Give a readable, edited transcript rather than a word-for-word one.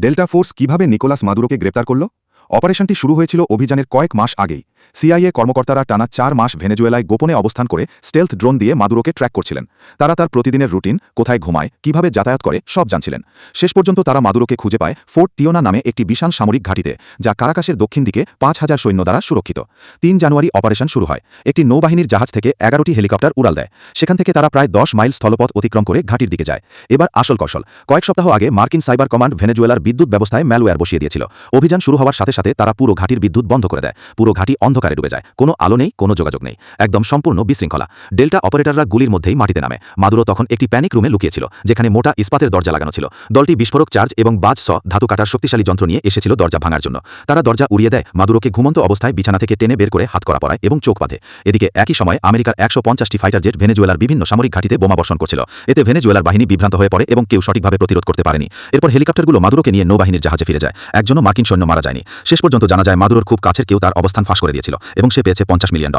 Delta force কিভাবে Nicolas মাদুরোকে গ্রেপ্তার করল? অপারেশনটি শুরু হয়েছিল অভিযানের কয়েক মাস আগেই। সিআইএ কর্মকর্তারা টানা 4 মাস ভেনেজুয়েলায় গোপনে অবস্থান করে স্টেলথ ড্রোন দিয়ে মাদুরোকে ট্র্যাক করছিলেন। তারা তার প্রতিদিনের রুটিন, কোথায় ঘুমায়, কিভাবে যাতায়াত করে সব জানছিলেন। শেষ পর্যন্ত তারা মাদুরোকে খুঁজে পায় ফোর্ট টিওনা নামে একটি বিশাল সামরিক ঘাঁটিতে, যা কারাকাসের দক্ষিণ দিকে 5000 সৈন্য দ্বারা সুরক্ষিত। 3 জানুয়ারি অপারেশন শুরু হয়। একটি নৌবাহিনীর জাহাজ থেকে 11টি হেলিকপ্টার উড়াল দেয়। সেখান থেকে তারা প্রায় 10 মাইল স্থলপথ অতিক্রম করে ঘাঁটির দিকে যায়। এবার আসল কৌশল। কয়েক সপ্তাহ আগে মার্কিন সাইবার কমান্ড ভেনেজুয়েলার বিদ্যুৎ ব্যবস্থায় ম্যালওয়্যার বসিয়ে দিয়েছিল। অভিযান শুরু হওয়ার সাথে সাথে তারা পুরো ঘাঁটির বিদ্যুৎ বন্ধ করে দেয়। পুরো ঘাঁটি অন্ধকারে ডুবে যায়। কোনো আলো নেই, কোনো যোগাযোগ নেই। একদম সম্পূর্ণ বিশৃঙ্খলা। ডেল্টা অপারেটররা গুলির মধ্যেই মাটিতে নামে। মাদুরো তখন একটি প্যানিক রুমে লুকিয়েছিল, যেখানে মোটা ইস্পাতের দরজা লাগানো ছিল। দলটি বিস্ফোরক চার্জ এবং বাজ ধাতু কাটার শক্তিশালী যন্ত্র নিয়ে এসেছিল দরজা ভাঙার জন্য। তারা দরজা উড়িয়ে দেয়, মাদুরোকে ঘুমন্ত অবস্থায় বিছানা থেকে টেনে বের করে হাত করা পড়ায় এবং চোখ বাঁধে। এদিকে একই সময় আমেরিকার 150টি ফাইটার জেট ভেনেজুয়েলার বিভিন্ন সামরিক ঘাঁটিতে বোমা বর্ষণ করছিল। এতে ভেনেজুয়েলার বাহিনী বিভ্রান্ত হয়ে পড়ে এবং কেউ সঠিকভাবে প্রতিরোধ করতে পারেনি। এরপর হেলিকপ্টারগুলো মাদুরোকে নিয়ে নৌবাহিনীর জাহাজে ফিরে যায়। একজনও মার্কিন সৈন্য মারা যায়নি। শেষ পর্যন্ত জানা যায় মাদুরোর খুব কাছের কেউ তার অবস্থান ফাঁস করে দিয়েছিল এবং সে পেয়েছে $50 মিলিয়ন।